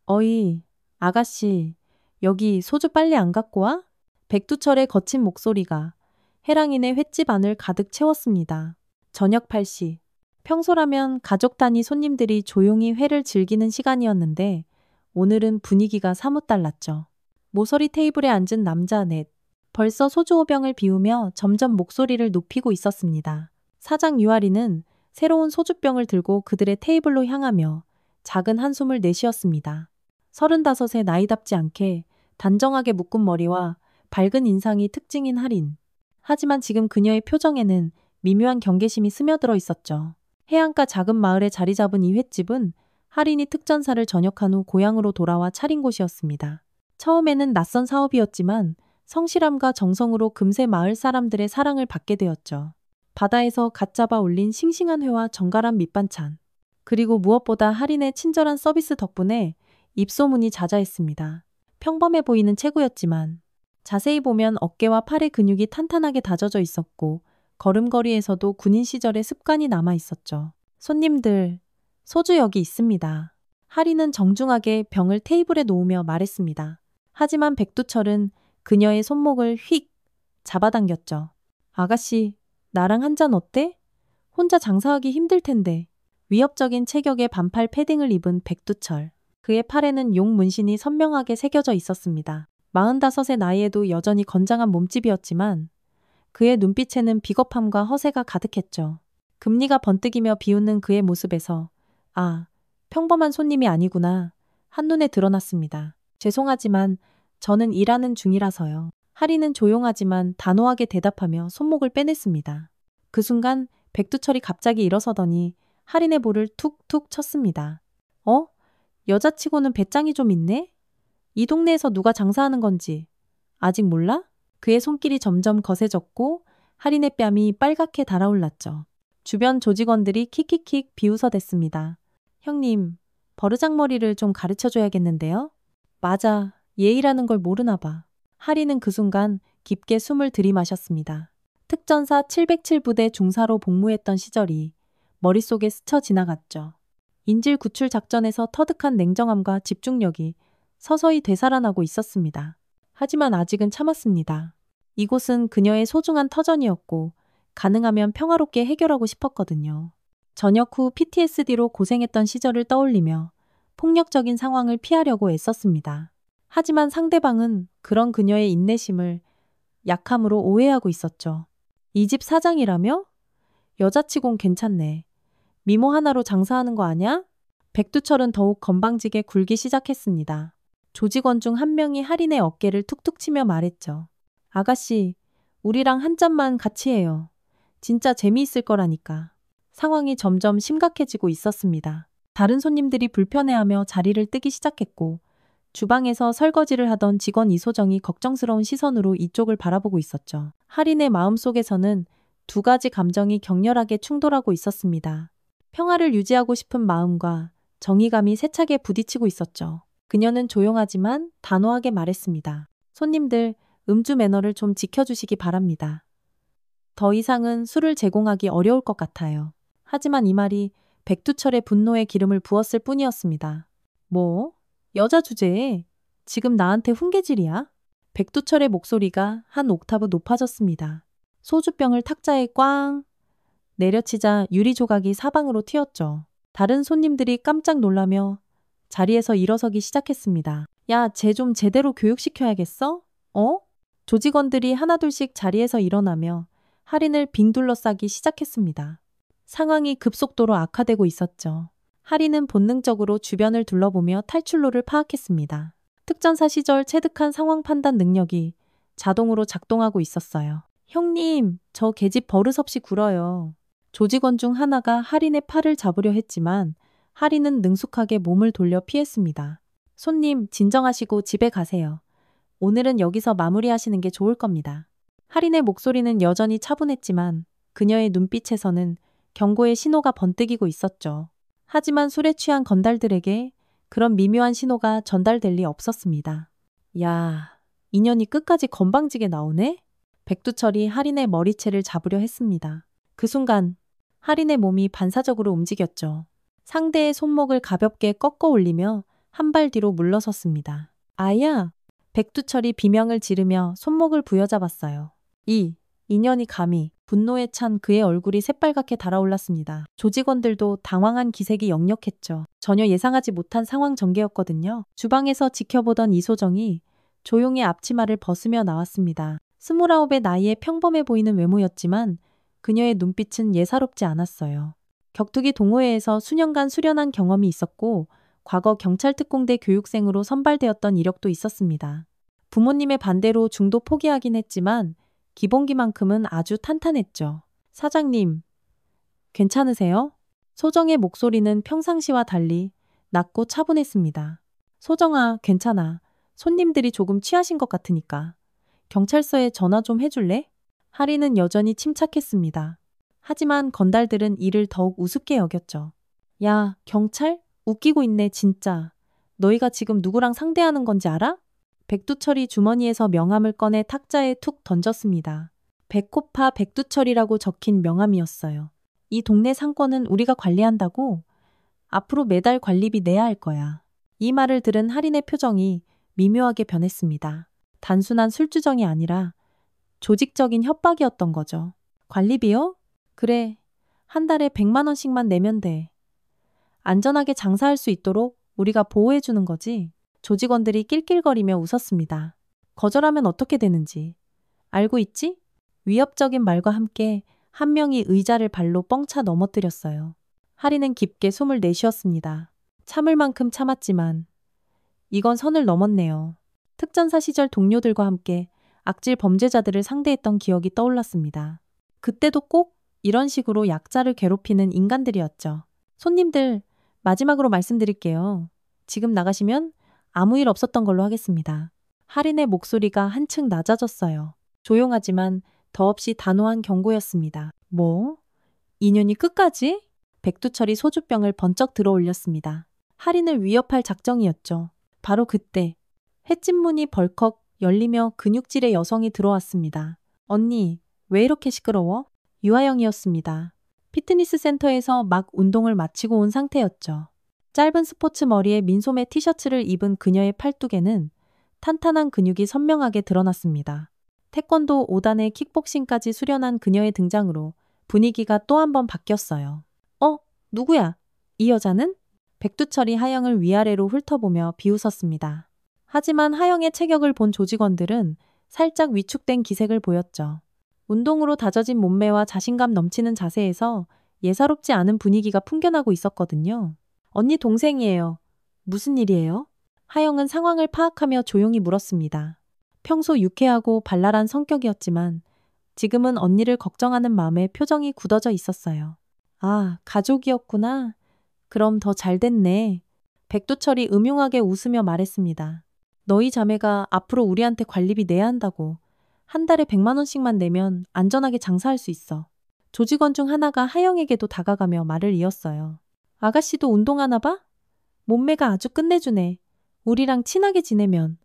어이, 아가씨, 여기 소주 빨리 안 갖고 와? 백두철의 거친 목소리가 해랑이네 횟집 안을 가득 채웠습니다. 저녁 8시. 평소라면 가족 단위 손님들이 조용히 회를 즐기는 시간이었는데 오늘은 분위기가 사뭇 달랐죠. 모서리 테이블에 앉은 남자 넷. 벌써 소주 5병을 비우며 점점 목소리를 높이고 있었습니다. 사장 유아리는 새로운 소주병을 들고 그들의 테이블로 향하며 작은 한숨을 내쉬었습니다. 35의 나이답지 않게 단정하게 묶은 머리와 밝은 인상이 특징인 할인. 하지만 지금 그녀의 표정에는 미묘한 경계심이 스며들어 있었죠. 해안가 작은 마을에 자리 잡은 이 횟집은 할인이 특전사를 전역한 후 고향으로 돌아와 차린 곳이었습니다. 처음에는 낯선 사업이었지만 성실함과 정성으로 금세 마을 사람들의 사랑을 받게 되었죠. 바다에서 갓 잡아 올린 싱싱한 회와 정갈한 밑반찬. 그리고 무엇보다 할인의 친절한 서비스 덕분에 입소문이 자자했습니다. 평범해 보이는 체구였지만 자세히 보면 어깨와 팔의 근육이 탄탄하게 다져져 있었고 걸음걸이에서도 군인 시절의 습관이 남아 있었죠. 손님들, 소주 여기 있습니다. 할인은 정중하게 병을 테이블에 놓으며 말했습니다. 하지만 백두철은 그녀의 손목을 휙 잡아당겼죠. 아가씨, 나랑 한 잔 어때? 혼자 장사하기 힘들 텐데. 위협적인 체격의 반팔 패딩을 입은 백두철. 그의 팔에는 용 문신이 선명하게 새겨져 있었습니다. 45의 나이에도 여전히 건장한 몸집이었지만 그의 눈빛에는 비겁함과 허세가 가득했죠. 금리가 번뜩이며 비웃는 그의 모습에서 아, 평범한 손님이 아니구나 한눈에 드러났습니다. 죄송하지만 저는 일하는 중이라서요. 할인은 조용하지만 단호하게 대답하며 손목을 빼냈습니다. 그 순간 백두철이 갑자기 일어서더니 할인의 볼을 툭툭 쳤습니다. 어? 여자치고는 배짱이 좀 있네? 이 동네에서 누가 장사하는 건지 아직 몰라? 그의 손길이 점점 거세졌고 할인의 뺨이 빨갛게 달아올랐죠. 주변 조직원들이 킥킥킥 비웃어댔습니다. 형님, 버르장머리를 좀 가르쳐줘야겠는데요? 맞아, 예의라는 걸 모르나 봐. 할인은 그 순간 깊게 숨을 들이마셨습니다. 특전사 707부대 중사로 복무했던 시절이 머릿속에 스쳐 지나갔죠. 인질 구출 작전에서 터득한 냉정함과 집중력이 서서히 되살아나고 있었습니다. 하지만 아직은 참았습니다. 이곳은 그녀의 소중한 터전이었고 가능하면 평화롭게 해결하고 싶었거든요. 전역 후 PTSD로 고생했던 시절을 떠올리며 폭력적인 상황을 피하려고 애썼습니다. 하지만 상대방은 그런 그녀의 인내심을 약함으로 오해하고 있었죠. 이 집 사장이라며? 여자치곤 괜찮네. 미모 하나로 장사하는 거 아냐? 백두철은 더욱 건방지게 굴기 시작했습니다. 조직원 중 한 명이 할인의 어깨를 툭툭 치며 말했죠. 아가씨, 우리랑 한 잔만 같이 해요. 진짜 재미있을 거라니까. 상황이 점점 심각해지고 있었습니다. 다른 손님들이 불편해하며 자리를 뜨기 시작했고 주방에서 설거지를 하던 직원 이소정이 걱정스러운 시선으로 이쪽을 바라보고 있었죠. 할인의 마음속에서는 두 가지 감정이 격렬하게 충돌하고 있었습니다. 평화를 유지하고 싶은 마음과 정의감이 세차게 부딪히고 있었죠. 그녀는 조용하지만 단호하게 말했습니다. 손님들, 음주 매너를 좀 지켜주시기 바랍니다. 더 이상은 술을 제공하기 어려울 것 같아요. 하지만 이 말이 백두철의 분노에 기름을 부었을 뿐이었습니다. 뭐? 여자 주제에 지금 나한테 훈계질이야? 백두철의 목소리가 한 옥타브 높아졌습니다. 소주병을 탁자에 꽝 내려치자 유리 조각이 사방으로 튀었죠. 다른 손님들이 깜짝 놀라며 자리에서 일어서기 시작했습니다. 야, 쟤 좀 제대로 교육시켜야겠어? 어? 조직원들이 하나둘씩 자리에서 일어나며 할인을 빙 둘러싸기 시작했습니다. 상황이 급속도로 악화되고 있었죠. 할인은 본능적으로 주변을 둘러보며 탈출로를 파악했습니다. 특전사 시절 체득한 상황 판단 능력이 자동으로 작동하고 있었어요. 형님, 저 계집 버릇없이 굴어요. 조직원 중 하나가 할인의 팔을 잡으려 했지만 할인은 능숙하게 몸을 돌려 피했습니다. 손님, 진정하시고 집에 가세요. 오늘은 여기서 마무리하시는 게 좋을 겁니다. 할인의 목소리는 여전히 차분했지만 그녀의 눈빛에서는 경고의 신호가 번뜩이고 있었죠. 하지만 술에 취한 건달들에게 그런 미묘한 신호가 전달될 리 없었습니다. 야, 인연이 끝까지 건방지게 나오네? 백두철이 할인의 머리채를 잡으려 했습니다. 그 순간 할인의 몸이 반사적으로 움직였죠. 상대의 손목을 가볍게 꺾어 올리며 한 발 뒤로 물러섰습니다. 아야! 백두철이 비명을 지르며 손목을 부여잡았어요. 인연이 감히 분노에 찬 그의 얼굴이 새빨갛게 달아올랐습니다. 조직원들도 당황한 기색이 역력했죠. 전혀 예상하지 못한 상황 전개였거든요. 주방에서 지켜보던 이소정이 조용히 앞치마를 벗으며 나왔습니다. 29의 나이에 평범해 보이는 외모였지만 그녀의 눈빛은 예사롭지 않았어요. 격투기 동호회에서 수년간 수련한 경험이 있었고 과거 경찰특공대 교육생으로 선발되었던 이력도 있었습니다. 부모님의 반대로 중도 포기하긴 했지만 기본기만큼은 아주 탄탄했죠. 사장님, 괜찮으세요? 소정의 목소리는 평상시와 달리 낮고 차분했습니다. 소정아, 괜찮아. 손님들이 조금 취하신 것 같으니까. 경찰서에 전화 좀 해줄래? 하리는 여전히 침착했습니다. 하지만 건달들은 이를 더욱 우습게 여겼죠. 야, 경찰? 웃기고 있네, 진짜. 너희가 지금 누구랑 상대하는 건지 알아? 백두철이 주머니에서 명함을 꺼내 탁자에 툭 던졌습니다. 백호파 백두철이라고 적힌 명함이었어요. 이 동네 상권은 우리가 관리한다고? 앞으로 매달 관리비 내야 할 거야. 이 말을 들은 할인의 표정이 미묘하게 변했습니다. 단순한 술주정이 아니라 조직적인 협박이었던 거죠. 관리비요? 그래, 한 달에 100만 원씩만 내면 돼. 안전하게 장사할 수 있도록 우리가 보호해주는 거지. 조직원들이 낄낄거리며 웃었습니다. 거절하면 어떻게 되는지 알고 있지? 위협적인 말과 함께 한 명이 의자를 발로 뻥차 넘어뜨렸어요. 하리는 깊게 숨을 내쉬었습니다. 참을 만큼 참았지만 이건 선을 넘었네요. 특전사 시절 동료들과 함께 악질 범죄자들을 상대했던 기억이 떠올랐습니다. 그때도 꼭 이런 식으로 약자를 괴롭히는 인간들이었죠. 손님들, 마지막으로 말씀드릴게요. 지금 나가시면 아무 일 없었던 걸로 하겠습니다. 할인의 목소리가 한층 낮아졌어요. 조용하지만 더없이 단호한 경고였습니다. 뭐? 인연이 끝까지? 백두철이 소주병을 번쩍 들어 올렸습니다. 할인을 위협할 작정이었죠. 바로 그때 횟집문이 벌컥 열리며 근육질의 여성이 들어왔습니다. 언니, 왜 이렇게 시끄러워? 유아영이었습니다. 피트니스 센터에서 막 운동을 마치고 온 상태였죠. 짧은 스포츠 머리에 민소매 티셔츠를 입은 그녀의 팔뚝에는 탄탄한 근육이 선명하게 드러났습니다. 태권도 5단에 킥복싱까지 수련한 그녀의 등장으로 분위기가 또 한 번 바뀌었어요. 누구야? 이 여자는? 백두철이 하영을 위아래로 훑어보며 비웃었습니다. 하지만 하영의 체격을 본 조직원들은 살짝 위축된 기색을 보였죠. 운동으로 다져진 몸매와 자신감 넘치는 자세에서 예사롭지 않은 분위기가 풍겨나고 있었거든요. 언니 동생이에요. 무슨 일이에요? 하영은 상황을 파악하며 조용히 물었습니다. 평소 유쾌하고 발랄한 성격이었지만 지금은 언니를 걱정하는 마음에 표정이 굳어져 있었어요. 아, 가족이었구나. 그럼 더 잘 됐네. 백두철이 음흉하게 웃으며 말했습니다. 너희 자매가 앞으로 우리한테 관리비 내야 한다고. 한 달에 100만 원씩만 내면 안전하게 장사할 수 있어. 조직원 중 하나가 하영에게도 다가가며 말을 이었어요. 아가씨도 운동하나 봐? 몸매가 아주 끝내주네. 우리랑 친하게 지내면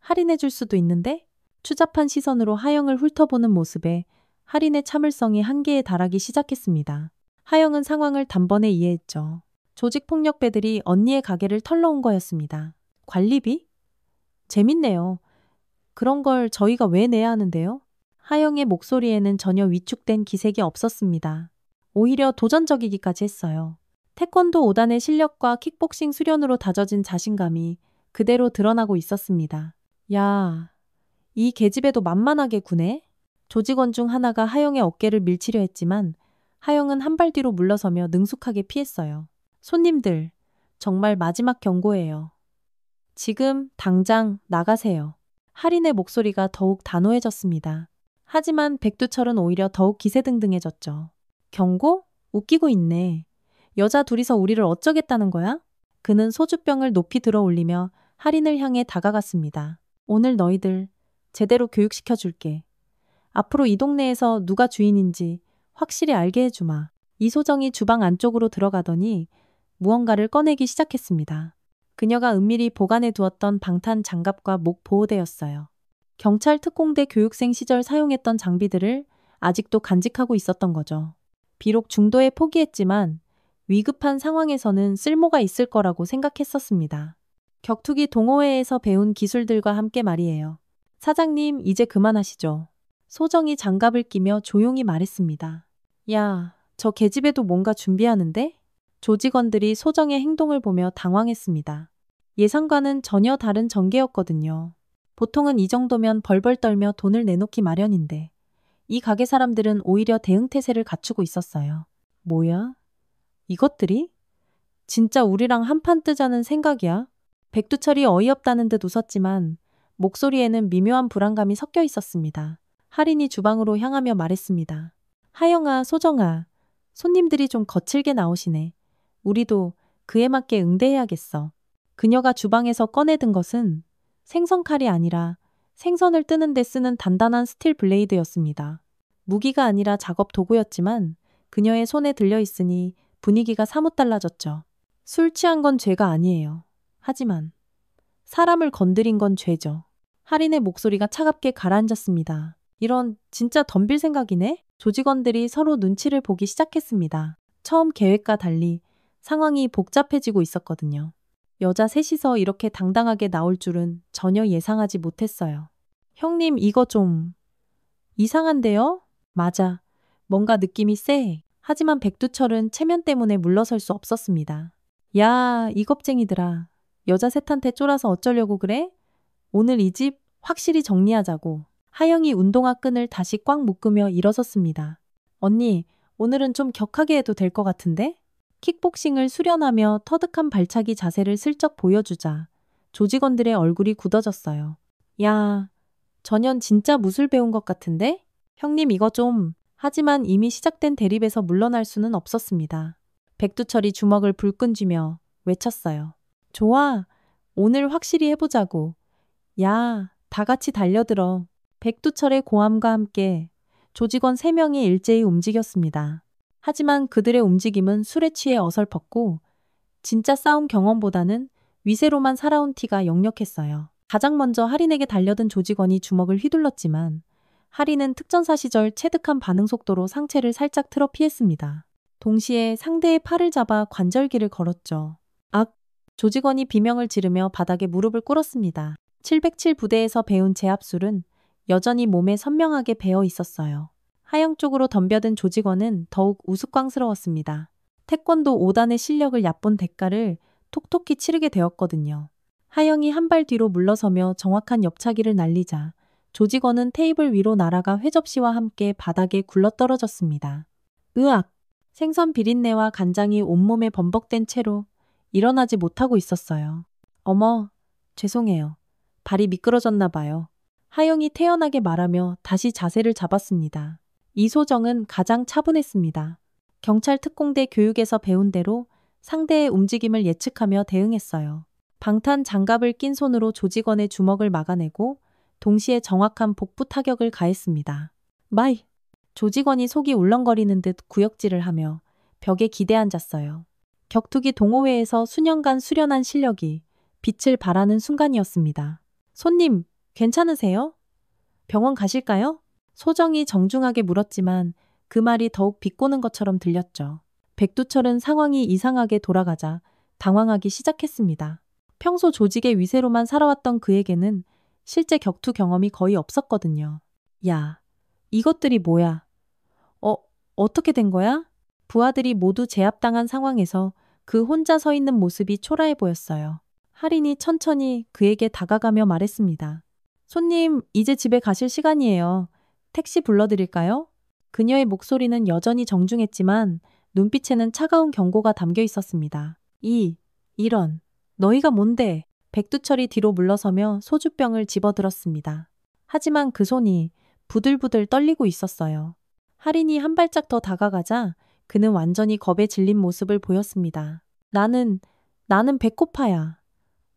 할인해줄 수도 있는데? 추잡한 시선으로 하영을 훑어보는 모습에 할인의 참을성이 한계에 달하기 시작했습니다. 하영은 상황을 단번에 이해했죠. 조직폭력배들이 언니의 가게를 털러 온 거였습니다. 관리비? 재밌네요. 그런 걸 저희가 왜 내야 하는데요? 하영의 목소리에는 전혀 위축된 기색이 없었습니다. 오히려 도전적이기까지 했어요. 태권도 5단의 실력과 킥복싱 수련으로 다져진 자신감이 그대로 드러나고 있었습니다. 야, 이 계집애도 만만하게 구네? 조직원 중 하나가 하영의 어깨를 밀치려 했지만 하영은 한 발 뒤로 물러서며 능숙하게 피했어요. 손님들, 정말 마지막 경고예요. 지금 당장 나가세요. 할인의 목소리가 더욱 단호해졌습니다. 하지만 백두철은 오히려 더욱 기세등등해졌죠. 경고? 웃기고 있네. 여자 둘이서 우리를 어쩌겠다는 거야? 그는 소주병을 높이 들어 올리며 할인을 향해 다가갔습니다. 오늘 너희들 제대로 교육시켜줄게. 앞으로 이 동네에서 누가 주인인지 확실히 알게 해주마. 이소정이 주방 안쪽으로 들어가더니 무언가를 꺼내기 시작했습니다. 그녀가 은밀히 보관해 두었던 방탄 장갑과 목 보호대였어요. 경찰 특공대 교육생 시절 사용했던 장비들을 아직도 간직하고 있었던 거죠. 비록 중도에 포기했지만 위급한 상황에서는 쓸모가 있을 거라고 생각했었습니다. 격투기 동호회에서 배운 기술들과 함께 말이에요. 사장님, 이제 그만하시죠. 소정이 장갑을 끼며 조용히 말했습니다. 야, 저 계집애도 뭔가 준비하는데? 조직원들이 소정의 행동을 보며 당황했습니다. 예상과는 전혀 다른 전개였거든요. 보통은 이 정도면 벌벌 떨며 돈을 내놓기 마련인데 이 가게 사람들은 오히려 대응태세를 갖추고 있었어요. 뭐야? 이것들이? 진짜 우리랑 한판 뜨자는 생각이야? 백두철이 어이없다는 듯 웃었지만 목소리에는 미묘한 불안감이 섞여 있었습니다. 할인이 주방으로 향하며 말했습니다. 하영아, 소정아, 손님들이 좀 거칠게 나오시네. 우리도 그에 맞게 응대해야겠어. 그녀가 주방에서 꺼내든 것은 생선칼이 아니라 생선을 뜨는 데 쓰는 단단한 스틸 블레이드였습니다. 무기가 아니라 작업 도구였지만 그녀의 손에 들려 있으니 분위기가 사뭇 달라졌죠. 술 취한 건 죄가 아니에요. 하지만 사람을 건드린 건 죄죠. 할인의 목소리가 차갑게 가라앉았습니다. 이런 진짜 덤빌 생각이네? 조직원들이 서로 눈치를 보기 시작했습니다. 처음 계획과 달리 상황이 복잡해지고 있었거든요. 여자 셋이서 이렇게 당당하게 나올 줄은 전혀 예상하지 못했어요. 형님, 이거 좀 이상한데요? 맞아. 뭔가 느낌이 쎄. 하지만 백두철은 체면 때문에 물러설 수 없었습니다. 야, 이 겁쟁이들아. 여자 셋한테 쫄아서 어쩌려고 그래? 오늘 이 집 확실히 정리하자고. 하영이 운동화 끈을 다시 꽉 묶으며 일어섰습니다. 언니, 오늘은 좀 격하게 해도 될 것 같은데? 킥복싱을 수련하며 터득한 발차기 자세를 슬쩍 보여주자 조직원들의 얼굴이 굳어졌어요. 야, 전현 진짜 무술 배운 것 같은데? 형님 이거 좀... 하지만 이미 시작된 대립에서 물러날 수는 없었습니다. 백두철이 주먹을 불끈 쥐며 외쳤어요. 좋아, 오늘 확실히 해보자고. 야, 다 같이 달려들어. 백두철의 고함과 함께 조직원 3명이 일제히 움직였습니다. 하지만 그들의 움직임은 술에 취해 어설펐고 진짜 싸움 경험보다는 위세로만 살아온 티가 역력했어요. 가장 먼저 할인에게 달려든 조직원이 주먹을 휘둘렀지만 할인은 특전사 시절 체득한 반응 속도로 상체를 살짝 틀어 피했습니다. 동시에 상대의 팔을 잡아 관절기를 걸었죠. 악! 조직원이 비명을 지르며 바닥에 무릎을 꿇었습니다. 707 부대에서 배운 제압술은 여전히 몸에 선명하게 배어 있었어요. 하영 쪽으로 덤벼든 조직원은 더욱 우스꽝스러웠습니다. 태권도 5단의 실력을 얕본 대가를 톡톡히 치르게 되었거든요. 하영이 한 발 뒤로 물러서며 정확한 옆차기를 날리자 조직원은 테이블 위로 날아가 회접시와 함께 바닥에 굴러떨어졌습니다. 으악! 생선 비린내와 간장이 온몸에 범벅된 채로 일어나지 못하고 있었어요. 어머, 죄송해요. 발이 미끄러졌나 봐요. 하영이 태연하게 말하며 다시 자세를 잡았습니다. 이소정은 가장 차분했습니다. 경찰 특공대 교육에서 배운 대로 상대의 움직임을 예측하며 대응했어요. 방탄 장갑을 낀 손으로 조직원의 주먹을 막아내고 동시에 정확한 복부 타격을 가했습니다. 마이! 조직원이 속이 울렁거리는 듯 구역질을 하며 벽에 기대앉았어요. 격투기 동호회에서 수년간 수련한 실력이 빛을 발하는 순간이었습니다. 손님, 괜찮으세요? 병원 가실까요? 소정이 정중하게 물었지만 그 말이 더욱 비꼬는 것처럼 들렸죠. 백두철은 상황이 이상하게 돌아가자 당황하기 시작했습니다. 평소 조직의 위세로만 살아왔던 그에게는 실제 격투 경험이 거의 없었거든요. 야, 이것들이 뭐야? 어떻게 된 거야? 부하들이 모두 제압당한 상황에서 그 혼자 서 있는 모습이 초라해 보였어요. 할인이 천천히 그에게 다가가며 말했습니다. 손님, 이제 집에 가실 시간이에요. 택시 불러드릴까요? 그녀의 목소리는 여전히 정중했지만 눈빛에는 차가운 경고가 담겨 있었습니다. 이런, 너희가 뭔데? 백두철이 뒤로 물러서며 소주병을 집어들었습니다. 하지만 그 손이 부들부들 떨리고 있었어요. 할인이 한 발짝 더 다가가자 그는 완전히 겁에 질린 모습을 보였습니다. 나는 백호파야.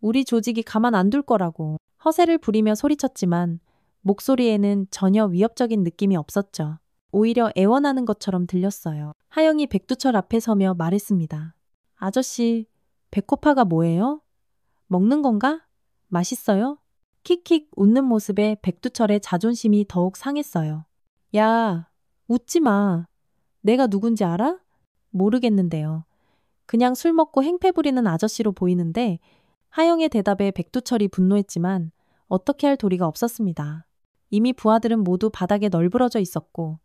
우리 조직이 가만 안 둘 거라고. 허세를 부리며 소리쳤지만 목소리에는 전혀 위협적인 느낌이 없었죠. 오히려 애원하는 것처럼 들렸어요. 하영이 백두철 앞에 서며 말했습니다. 아저씨, 백호파가 뭐예요? 먹는 건가? 맛있어요? 킥킥 웃는 모습에 백두철의 자존심이 더욱 상했어요. 야, 웃지 마. 내가 누군지 알아? 모르겠는데요. 그냥 술 먹고 행패 부리는 아저씨로 보이는데 하영의 대답에 백두철이 분노했지만 어떻게 할 도리가 없었습니다. 이미 부하들은 모두 바닥에 널브러져 있었고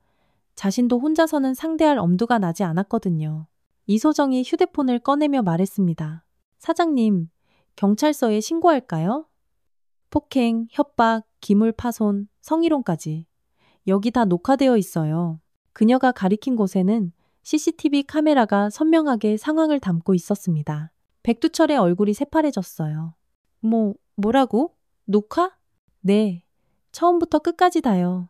자신도 혼자서는 상대할 엄두가 나지 않았거든요. 이소정이 휴대폰을 꺼내며 말했습니다. 사장님, 경찰서에 신고할까요? 폭행, 협박, 기물 파손, 성희롱까지. 여기 다 녹화되어 있어요. 그녀가 가리킨 곳에는 CCTV 카메라가 선명하게 상황을 담고 있었습니다. 백두철의 얼굴이 새파래졌어요. 뭐라고? 녹화? 네. 처음부터 끝까지 다요.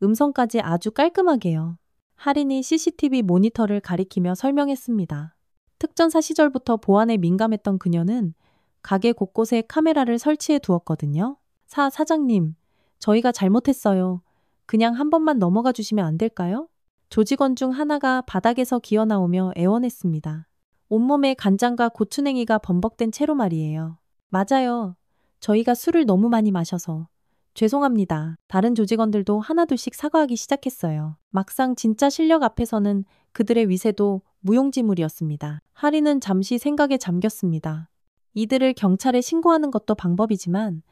음성까지 아주 깔끔하게요. 할인이 CCTV 모니터를 가리키며 설명했습니다. 특전사 시절부터 보안에 민감했던 그녀는 가게 곳곳에 카메라를 설치해 두었거든요. 사장님, 저희가 잘못했어요. 그냥 한 번만 넘어가 주시면 안 될까요? 조직원 중 하나가 바닥에서 기어 나오며 애원했습니다. 온몸에 간장과 고추냉이가 범벅된 채로 말이에요. 맞아요. 저희가 술을 너무 많이 마셔서. 죄송합니다. 다른 조직원들도 하나둘씩 사과하기 시작했어요. 막상 진짜 실력 앞에서는 그들의 위세도 무용지물이었습니다. 하리는 잠시 생각에 잠겼습니다. 이들을 경찰에 신고하는 것도 방법이지만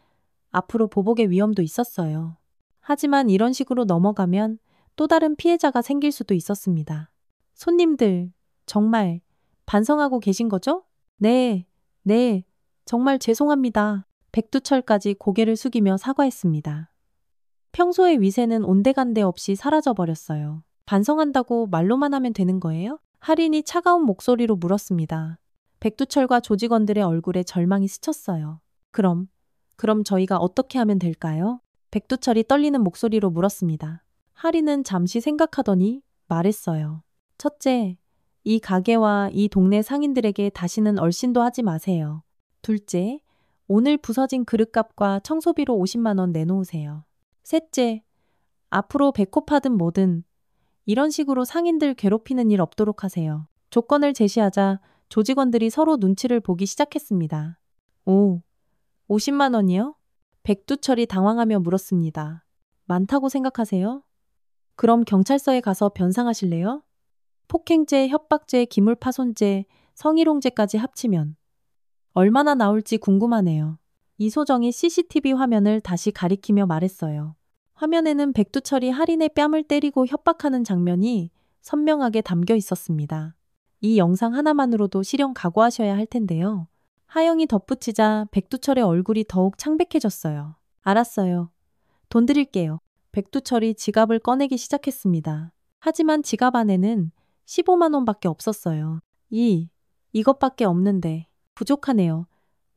앞으로 보복의 위험도 있었어요. 하지만 이런 식으로 넘어가면 또 다른 피해자가 생길 수도 있었습니다. 손님들, 정말 반성하고 계신 거죠? 네, 정말 죄송합니다. 백두철까지 고개를 숙이며 사과했습니다. 평소의 위세는 온데간데 없이 사라져버렸어요. 반성한다고 말로만 하면 되는 거예요? 할인이 차가운 목소리로 물었습니다. 백두철과 조직원들의 얼굴에 절망이 스쳤어요. 그럼 저희가 어떻게 하면 될까요? 백두철이 떨리는 목소리로 물었습니다. 할인은 잠시 생각하더니 말했어요. 첫째, 이 가게와 이 동네 상인들에게 다시는 얼씬도 하지 마세요. 둘째, 오늘 부서진 그릇값과 청소비로 50만 원 내놓으세요. 셋째, 앞으로 배꼽하든 뭐든 이런 식으로 상인들 괴롭히는 일 없도록 하세요. 조건을 제시하자 조직원들이 서로 눈치를 보기 시작했습니다. 50만 원이요? 백두철이 당황하며 물었습니다. 많다고 생각하세요? 그럼 경찰서에 가서 변상하실래요? 폭행죄, 협박죄, 기물파손죄, 성희롱죄까지 합치면 얼마나 나올지 궁금하네요. 이소정이 CCTV 화면을 다시 가리키며 말했어요. 화면에는 백두철이 할인의 뺨을 때리고 협박하는 장면이 선명하게 담겨 있었습니다. 이 영상 하나만으로도 실형 각오하셔야 할 텐데요. 하영이 덧붙이자 백두철의 얼굴이 더욱 창백해졌어요. 알았어요. 돈 드릴게요. 백두철이 지갑을 꺼내기 시작했습니다. 하지만 지갑 안에는 15만 원밖에 없었어요. 이것밖에 없는데 부족하네요.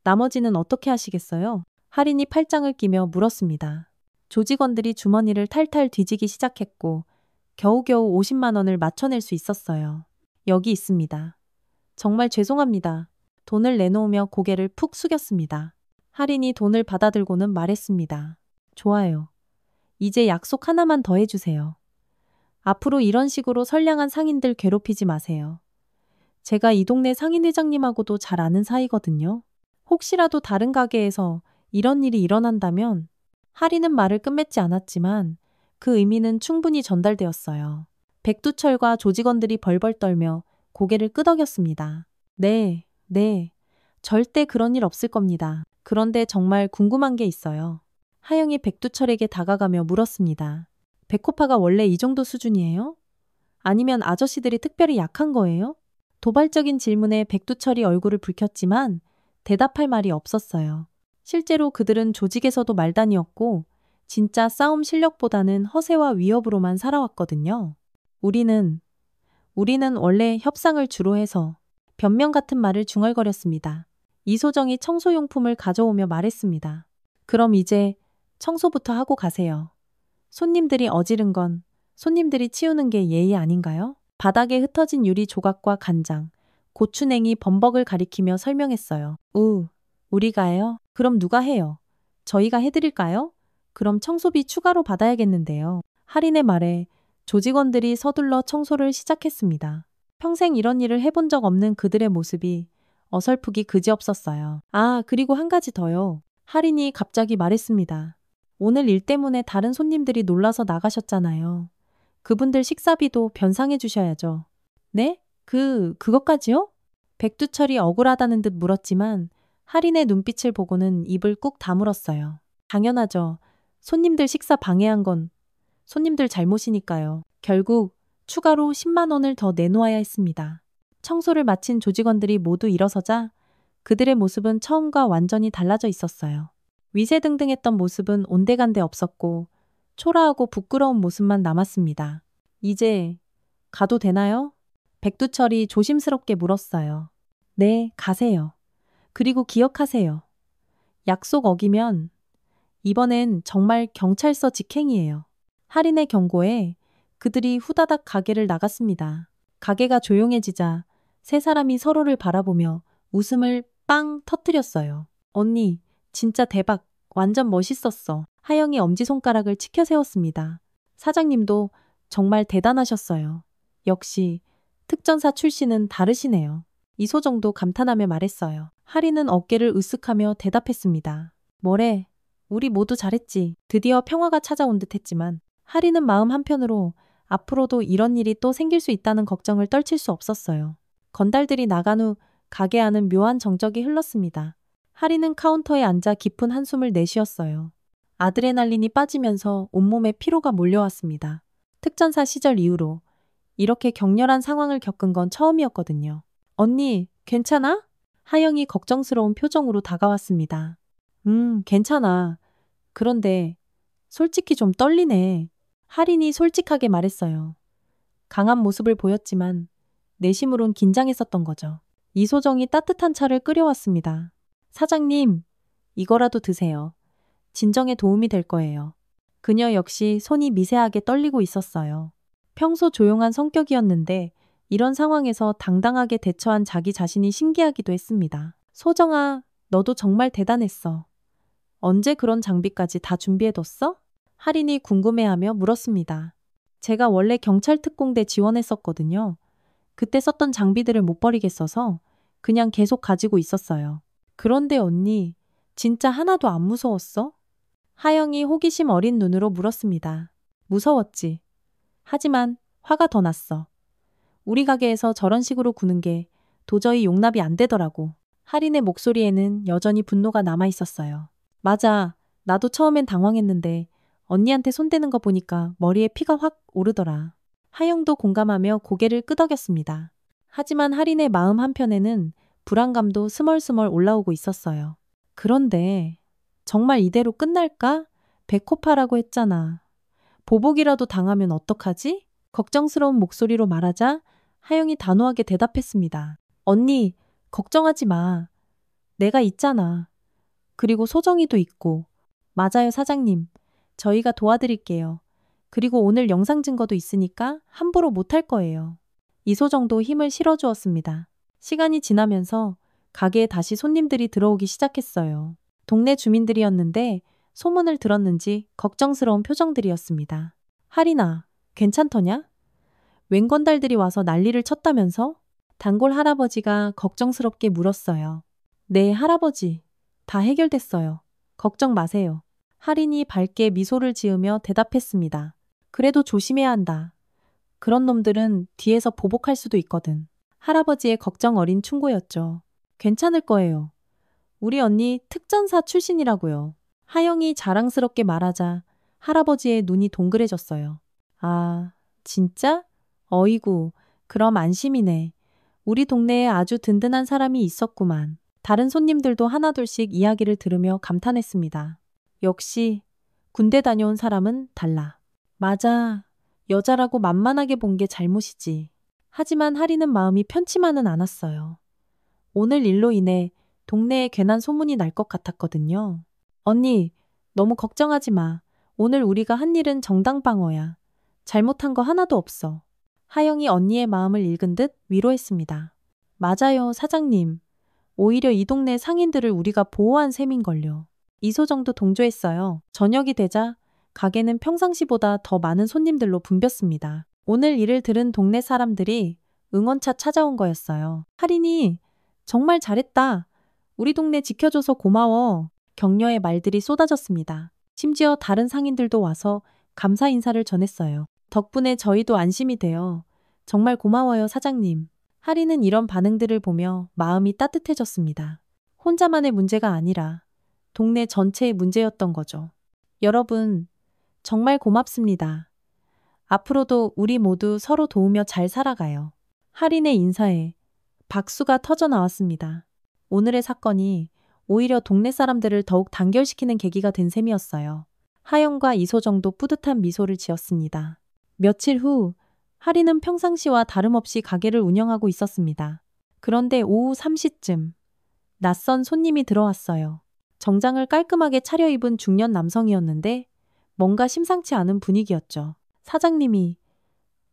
나머지는 어떻게 하시겠어요? 할인이 팔짱을 끼며 물었습니다. 조직원들이 주머니를 탈탈 뒤지기 시작했고 겨우겨우 50만 원을 맞춰낼 수 있었어요. 여기 있습니다. 정말 죄송합니다. 돈을 내놓으며 고개를 푹 숙였습니다. 할인이 돈을 받아들고는 말했습니다. 좋아요. 이제 약속 하나만 더 해주세요. 앞으로 이런 식으로 선량한 상인들 괴롭히지 마세요. 제가 이 동네 상인회장님하고도 잘 아는 사이거든요. 혹시라도 다른 가게에서 이런 일이 일어난다면 할인은 말을 끝맺지 않았지만 그 의미는 충분히 전달되었어요. 백두철과 조직원들이 벌벌 떨며 고개를 끄덕였습니다. 네, 절대 그런 일 없을 겁니다. 그런데 정말 궁금한 게 있어요. 하영이 백두철에게 다가가며 물었습니다. 백호파가 원래 이 정도 수준이에요? 아니면 아저씨들이 특별히 약한 거예요? 도발적인 질문에 백두철이 얼굴을 붉혔지만 대답할 말이 없었어요. 실제로 그들은 조직에서도 말단이었고 진짜 싸움 실력보다는 허세와 위협으로만 살아왔거든요. 우리는 원래 협상을 주로 해서 변명 같은 말을 중얼거렸습니다. 이소정이 청소용품을 가져오며 말했습니다. 그럼 이제 청소부터 하고 가세요. 손님들이 어지른 건 손님들이 치우는 게 예의 아닌가요? 바닥에 흩어진 유리 조각과 간장, 고추냉이 범벅을 가리키며 설명했어요. 우리가요? 그럼 누가 해요? 저희가 해드릴까요? 그럼 청소비 추가로 받아야겠는데요. 할인의 말에 조직원들이 서둘러 청소를 시작했습니다. 평생 이런 일을 해본 적 없는 그들의 모습이 어설프기 그지없었어요. 그리고 한 가지 더요. 할인이 갑자기 말했습니다. 오늘 일 때문에 다른 손님들이 놀라서 나가셨잖아요. 그분들 식사비도 변상해 주셔야죠. 네? 그것까지요? 백두철이 억울하다는 듯 물었지만 할인의 눈빛을 보고는 입을 꾹 다물었어요. 당연하죠. 손님들 식사 방해한 건 손님들 잘못이니까요. 결국 추가로 10만 원을 더 내놓아야 했습니다. 청소를 마친 조직원들이 모두 일어서자 그들의 모습은 처음과 완전히 달라져 있었어요. 위세등등했던 모습은 온데간데 없었고 초라하고 부끄러운 모습만 남았습니다. 이제 가도 되나요? 백두철이 조심스럽게 물었어요. 네, 가세요. 그리고 기억하세요. 약속 어기면 이번엔 정말 경찰서 직행이에요. 할인의 경고에 그들이 후다닥 가게를 나갔습니다. 가게가 조용해지자 세 사람이 서로를 바라보며 웃음을 빵 터뜨렸어요. 언니, 진짜 대박. 완전 멋있었어. 하영이 엄지손가락을 치켜 세웠습니다. 사장님도 정말 대단하셨어요. 역시 특전사 출신은 다르시네요. 이소정도 감탄하며 말했어요. 하리는 어깨를 으쓱하며 대답했습니다. 뭐래? 우리 모두 잘했지. 드디어 평화가 찾아온 듯 했지만 하리는 마음 한편으로 앞으로도 이런 일이 또 생길 수 있다는 걱정을 떨칠 수 없었어요. 건달들이 나간 후 가게 안은 묘한 정적이 흘렀습니다. 하리는 카운터에 앉아 깊은 한숨을 내쉬었어요. 아드레날린이 빠지면서 온몸에 피로가 몰려왔습니다. 특전사 시절 이후로 이렇게 격렬한 상황을 겪은 건 처음이었거든요. 언니, 괜찮아? 하영이 걱정스러운 표정으로 다가왔습니다. 괜찮아. 그런데 솔직히 좀 떨리네. 할인이 솔직하게 말했어요. 강한 모습을 보였지만 내심으론 긴장했었던 거죠. 이소정이 따뜻한 차를 끓여왔습니다. 사장님, 이거라도 드세요. 진정에 도움이 될 거예요. 그녀 역시 손이 미세하게 떨리고 있었어요. 평소 조용한 성격이었는데 이런 상황에서 당당하게 대처한 자기 자신이 신기하기도 했습니다. 소정아, 너도 정말 대단했어. 언제 그런 장비까지 다 준비해뒀어? 할인이 궁금해하며 물었습니다. 제가 원래 경찰특공대 지원했었거든요. 그때 썼던 장비들을 못 버리겠어서 그냥 계속 가지고 있었어요. 그런데 언니, 진짜 하나도 안 무서웠어? 하영이 호기심 어린 눈으로 물었습니다. 무서웠지. 하지만 화가 더 났어. 우리 가게에서 저런 식으로 구는 게 도저히 용납이 안 되더라고. 할인의 목소리에는 여전히 분노가 남아 있었어요. 맞아. 나도 처음엔 당황했는데 언니한테 손대는 거 보니까 머리에 피가 확 오르더라. 하영도 공감하며 고개를 끄덕였습니다. 하지만 할인의 마음 한편에는 불안감도 스멀스멀 올라오고 있었어요. 그런데 정말 이대로 끝날까? 배코파라고 했잖아. 보복이라도 당하면 어떡하지? 걱정스러운 목소리로 말하자 하영이 단호하게 대답했습니다. 언니, 걱정하지 마. 내가 있잖아. 그리고 소정이도 있고. 맞아요, 사장님. 저희가 도와드릴게요. 그리고 오늘 영상 증거도 있으니까 함부로 못할 거예요. 이소정도 힘을 실어주었습니다. 시간이 지나면서 가게에 다시 손님들이 들어오기 시작했어요. 동네 주민들이었는데 소문을 들었는지 걱정스러운 표정들이었습니다. 할인아, 괜찮더냐? 웬 건달들이 와서 난리를 쳤다면서? 단골 할아버지가 걱정스럽게 물었어요. 네, 할아버지. 다 해결됐어요. 걱정 마세요. 할인이 밝게 미소를 지으며 대답했습니다. 그래도 조심해야 한다. 그런 놈들은 뒤에서 보복할 수도 있거든. 할아버지의 걱정 어린 충고였죠. 괜찮을 거예요. 우리 언니 특전사 출신이라고요. 하영이 자랑스럽게 말하자 할아버지의 눈이 동그래졌어요. 아, 진짜? 어이구, 그럼 안심이네. 우리 동네에 아주 든든한 사람이 있었구만. 다른 손님들도 하나둘씩 이야기를 들으며 감탄했습니다. 역시 군대 다녀온 사람은 달라. 맞아. 여자라고 만만하게 본 게 잘못이지. 하지만 할인은 마음이 편치만은 않았어요. 오늘 일로 인해 동네에 괜한 소문이 날 것 같았거든요. 언니, 너무 걱정하지 마. 오늘 우리가 한 일은 정당방어야. 잘못한 거 하나도 없어. 하영이 언니의 마음을 읽은 듯 위로했습니다. 맞아요, 사장님. 오히려 이 동네 상인들을 우리가 보호한 셈인걸요. 이소정도 동조했어요. 저녁이 되자 가게는 평상시보다 더 많은 손님들로 붐볐습니다. 오늘 일을 들은 동네 사람들이 응원차 찾아온 거였어요. 할인이 정말 잘했다. 우리 동네 지켜줘서 고마워. 격려의 말들이 쏟아졌습니다. 심지어 다른 상인들도 와서 감사 인사를 전했어요. 덕분에 저희도 안심이 돼요. 정말 고마워요, 사장님. 할인은 이런 반응들을 보며 마음이 따뜻해졌습니다. 혼자만의 문제가 아니라 동네 전체의 문제였던 거죠. 여러분, 정말 고맙습니다. 앞으로도 우리 모두 서로 도우며 잘 살아가요. 할인의 인사에 박수가 터져 나왔습니다. 오늘의 사건이 오히려 동네 사람들을 더욱 단결시키는 계기가 된 셈이었어요. 하영과 이소정도 뿌듯한 미소를 지었습니다. 며칠 후 할인은 평상시와 다름없이 가게를 운영하고 있었습니다. 그런데 오후 3시쯤 낯선 손님이 들어왔어요. 정장을 깔끔하게 차려입은 중년 남성이었는데 뭔가 심상치 않은 분위기였죠. 사장님이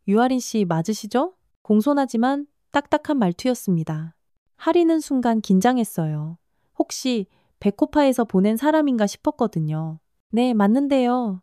유아린 씨 맞으시죠? 공손하지만 딱딱한 말투였습니다. 할인은 순간 긴장했어요. 혹시 백호파에서 보낸 사람인가 싶었거든요. 네, 맞는데요.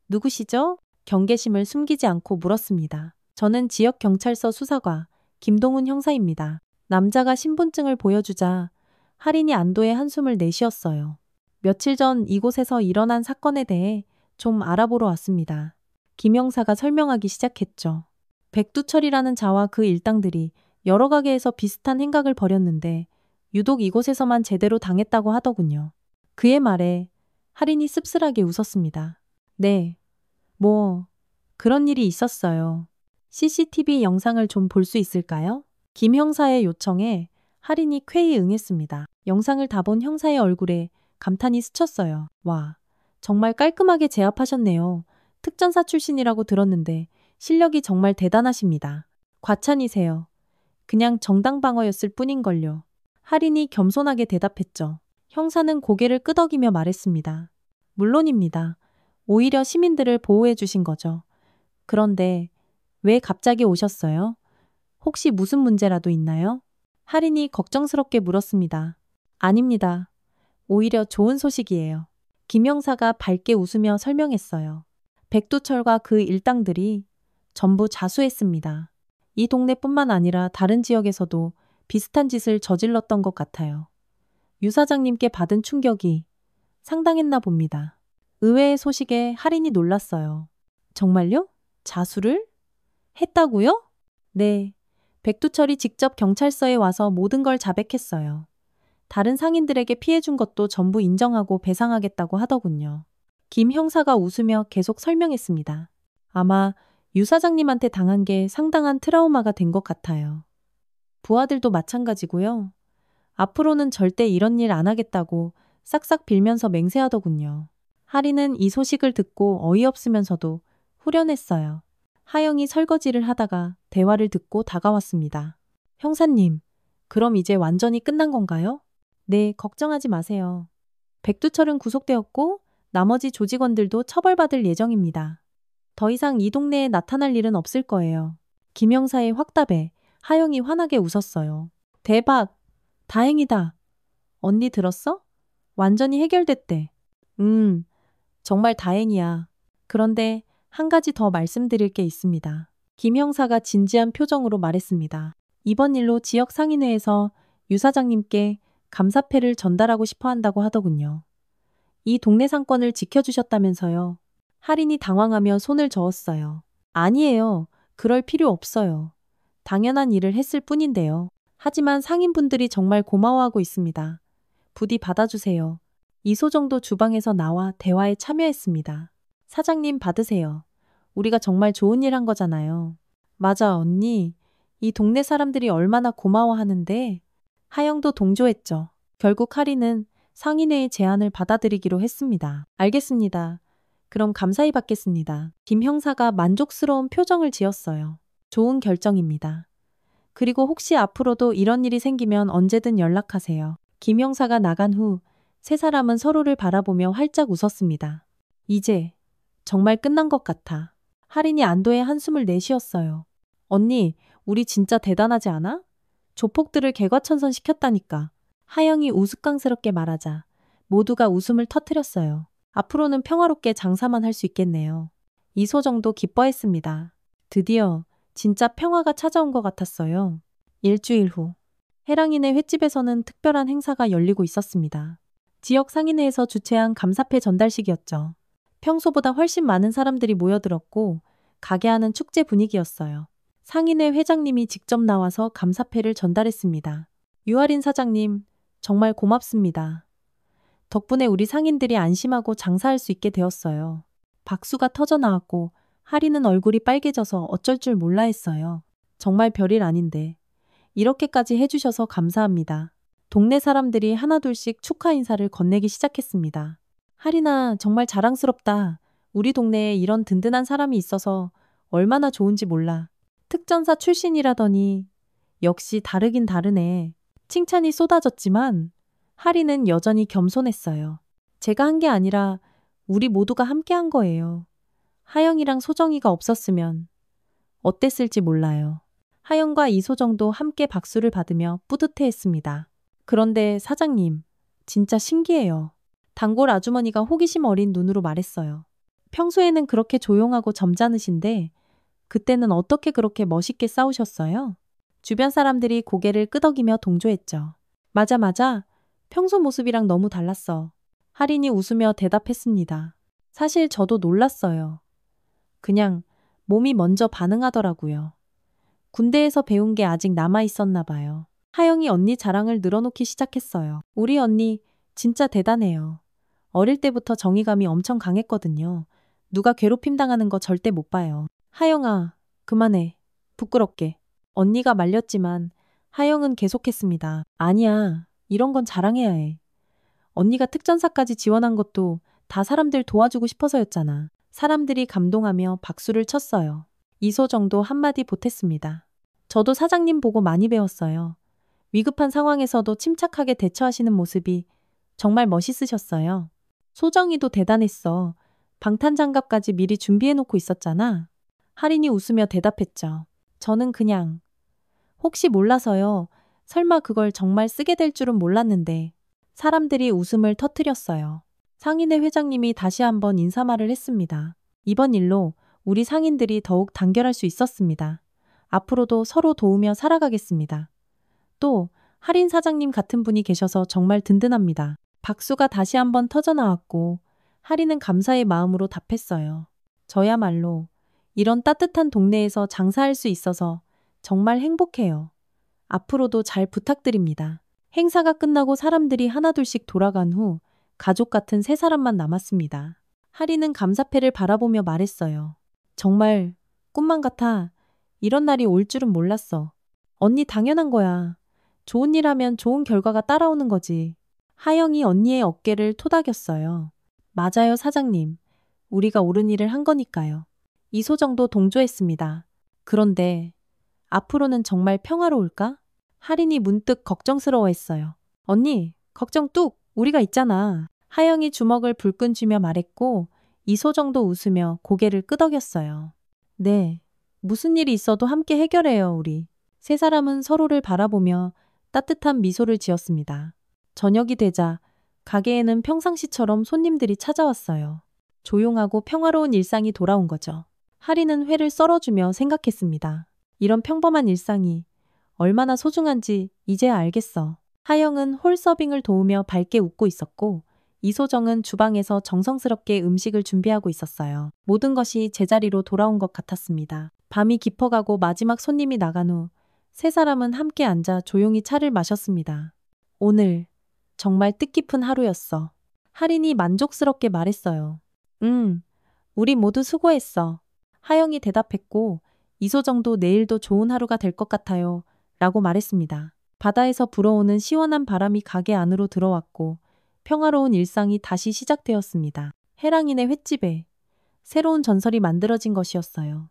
누구시죠? 경계심을 숨기지 않고 물었습니다. 저는 지역경찰서 수사과 김동훈 형사입니다. 남자가 신분증을 보여주자 할인이 안도의 한숨을 내쉬었어요. 며칠 전 이곳에서 일어난 사건에 대해 좀 알아보러 왔습니다. 김 형사가 설명하기 시작했죠. 백두철이라는 자와 그 일당들이 여러 가게에서 비슷한 행각을 벌였는데 유독 이곳에서만 제대로 당했다고 하더군요. 그의 말에 할인이 씁쓸하게 웃었습니다. 네, 그런 일이 있었어요. CCTV 영상을 좀 볼 수 있을까요? 김 형사의 요청에 할인이 쾌히 응했습니다. 영상을 다 본 형사의 얼굴에 감탄이 스쳤어요. 와, 정말 깔끔하게 제압하셨네요. 특전사 출신이라고 들었는데 실력이 정말 대단하십니다. 과찬이세요. 그냥 정당방어였을 뿐인걸요. 할인이 겸손하게 대답했죠. 형사는 고개를 끄덕이며 말했습니다. 물론입니다. 오히려 시민들을 보호해 주신 거죠. 그런데 왜 갑자기 오셨어요? 혹시 무슨 문제라도 있나요? 할인이 걱정스럽게 물었습니다. 아닙니다. 오히려 좋은 소식이에요. 김 형사가 밝게 웃으며 설명했어요. 백두철과 그 일당들이 전부 자수했습니다. 이 동네뿐만 아니라 다른 지역에서도 비슷한 짓을 저질렀던 것 같아요. 유 사장님께 받은 충격이 상당했나 봅니다. 의외의 소식에 할인이 놀랐어요. 정말요? 자수를? 했다고요? 네. 백두철이 직접 경찰서에 와서 모든 걸 자백했어요. 다른 상인들에게 피해 준 것도 전부 인정하고 배상하겠다고 하더군요. 김 형사가 웃으며 계속 설명했습니다. 아마 유 사장님한테 당한 게 상당한 트라우마가 된 것 같아요. 부하들도 마찬가지고요. 앞으로는 절대 이런 일 안 하겠다고 싹싹 빌면서 맹세하더군요. 할인은 이 소식을 듣고 어이없으면서도 후련했어요. 하영이 설거지를 하다가 대화를 듣고 다가왔습니다. 형사님, 그럼 이제 완전히 끝난 건가요? 네, 걱정하지 마세요. 백두철은 구속되었고 나머지 조직원들도 처벌받을 예정입니다. 더 이상 이 동네에 나타날 일은 없을 거예요. 김 형사의 확답에 하영이 환하게 웃었어요. 대박! 다행이다. 언니 들었어? 완전히 해결됐대. 정말 다행이야. 그런데 한 가지 더 말씀드릴 게 있습니다. 김 형사가 진지한 표정으로 말했습니다. 이번 일로 지역 상인회에서 유 사장님께 감사패를 전달하고 싶어 한다고 하더군요. 이 동네 상권을 지켜주셨다면서요. 할인이 당황하며 손을 저었어요. 아니에요. 그럴 필요 없어요. 당연한 일을 했을 뿐인데요. 하지만 상인분들이 정말 고마워하고 있습니다. 부디 받아주세요. 이소정도 주방에서 나와 대화에 참여했습니다. 사장님 받으세요. 우리가 정말 좋은 일 한 거잖아요. 맞아, 언니. 이 동네 사람들이 얼마나 고마워하는데. 하영도 동조했죠. 결국 할인은 상인회의 제안을 받아들이기로 했습니다. 알겠습니다. 그럼 감사히 받겠습니다. 김 형사가 만족스러운 표정을 지었어요. 좋은 결정입니다. 그리고 혹시 앞으로도 이런 일이 생기면 언제든 연락하세요. 김 형사가 나간 후 세 사람은 서로를 바라보며 활짝 웃었습니다. 이제 정말 끝난 것 같아. 할인이 안도의 한숨을 내쉬었어요. 언니, 우리 진짜 대단하지 않아? 조폭들을 개과천선 시켰다니까. 하영이 우스꽝스럽게 말하자 모두가 웃음을 터뜨렸어요. 앞으로는 평화롭게 장사만 할 수 있겠네요. 이소정도 기뻐했습니다. 드디어 진짜 평화가 찾아온 것 같았어요. 일주일 후 해랑이네 횟집에서는 특별한 행사가 열리고 있었습니다. 지역 상인회에서 주최한 감사패 전달식이었죠. 평소보다 훨씬 많은 사람들이 모여들었고 가게 안은 축제 분위기였어요. 상인회 회장님이 직접 나와서 감사패를 전달했습니다. 유아린 사장님, 정말 고맙습니다. 덕분에 우리 상인들이 안심하고 장사할 수 있게 되었어요. 박수가 터져 나왔고 하리는 얼굴이 빨개져서 어쩔 줄 몰라 했어요. 정말 별일 아닌데 이렇게까지 해주셔서 감사합니다. 동네 사람들이 하나둘씩 축하 인사를 건네기 시작했습니다. 하리나 정말 자랑스럽다. 우리 동네에 이런 든든한 사람이 있어서 얼마나 좋은지 몰라. 특전사 출신이라더니 역시 다르긴 다르네. 칭찬이 쏟아졌지만 하리는 여전히 겸손했어요. 제가 한 게 아니라 우리 모두가 함께 한 거예요. 하영이랑 소정이가 없었으면 어땠을지 몰라요. 하영과 이소정도 함께 박수를 받으며 뿌듯해했습니다. 그런데 사장님, 진짜 신기해요. 단골 아주머니가 호기심 어린 눈으로 말했어요. 평소에는 그렇게 조용하고 점잖으신데 그때는 어떻게 그렇게 멋있게 싸우셨어요? 주변 사람들이 고개를 끄덕이며 동조했죠. 맞아. 평소 모습이랑 너무 달랐어. 할인이 웃으며 대답했습니다. 사실 저도 놀랐어요. 그냥 몸이 먼저 반응하더라고요. 군대에서 배운 게 아직 남아 있었나 봐요. 하영이 언니 자랑을 늘어놓기 시작했어요. 우리 언니 진짜 대단해요. 어릴 때부터 정의감이 엄청 강했거든요. 누가 괴롭힘 당하는 거 절대 못 봐요. 하영아, 그만해. 부끄럽게. 언니가 말렸지만 하영은 계속했습니다. 아니야, 이런 건 자랑해야 해. 언니가 특전사까지 지원한 것도 다 사람들 도와주고 싶어서였잖아. 사람들이 감동하며 박수를 쳤어요. 이소정도 한마디 보탰습니다. 저도 사장님 보고 많이 배웠어요. 위급한 상황에서도 침착하게 대처하시는 모습이 정말 멋있으셨어요. 소정이도 대단했어. 방탄장갑까지 미리 준비해놓고 있었잖아. 할인이 웃으며 대답했죠. 저는 그냥 혹시 몰라서요. 설마 그걸 정말 쓰게 될 줄은 몰랐는데 사람들이 웃음을 터뜨렸어요. 상인회 회장님이 다시 한번 인사말을 했습니다. 이번 일로 우리 상인들이 더욱 단결할 수 있었습니다. 앞으로도 서로 도우며 살아가겠습니다. 또 할인 사장님 같은 분이 계셔서 정말 든든합니다. 박수가 다시 한번 터져나왔고 할인은 감사의 마음으로 답했어요. 저야말로 이런 따뜻한 동네에서 장사할 수 있어서 정말 행복해요. 앞으로도 잘 부탁드립니다. 행사가 끝나고 사람들이 하나둘씩 돌아간 후 가족 같은 세 사람만 남았습니다. 할인은 감사패를 바라보며 말했어요. 정말 꿈만 같아. 이런 날이 올 줄은 몰랐어. 언니 당연한 거야. 좋은 일 하면 좋은 결과가 따라오는 거지. 하영이 언니의 어깨를 토닥였어요. 맞아요, 사장님. 우리가 옳은 일을 한 거니까요. 이소정도 동조했습니다. 그런데 앞으로는 정말 평화로울까? 할인이 문득 걱정스러워했어요. 언니, 걱정 뚝! 우리가 있잖아. 하영이 주먹을 불끈 쥐며 말했고 이소정도 웃으며 고개를 끄덕였어요. 네, 무슨 일이 있어도 함께 해결해요, 우리. 세 사람은 서로를 바라보며 따뜻한 미소를 지었습니다. 저녁이 되자 가게에는 평상시처럼 손님들이 찾아왔어요. 조용하고 평화로운 일상이 돌아온 거죠. 할인은 회를 썰어주며 생각했습니다. 이런 평범한 일상이 얼마나 소중한지 이제야 알겠어. 하영은 홀 서빙을 도우며 밝게 웃고 있었고 이소정은 주방에서 정성스럽게 음식을 준비하고 있었어요. 모든 것이 제자리로 돌아온 것 같았습니다. 밤이 깊어가고 마지막 손님이 나간 후 세 사람은 함께 앉아 조용히 차를 마셨습니다. 오늘 정말 뜻깊은 하루였어. 할인이 만족스럽게 말했어요. 우리 모두 수고했어. 하영이 대답했고 이소정도 내일도 좋은 하루가 될 것 같아요. 라고 말했습니다. 바다에서 불어오는 시원한 바람이 가게 안으로 들어왔고 평화로운 일상이 다시 시작되었습니다. 해랑이네 횟집에 새로운 전설이 만들어진 것이었어요.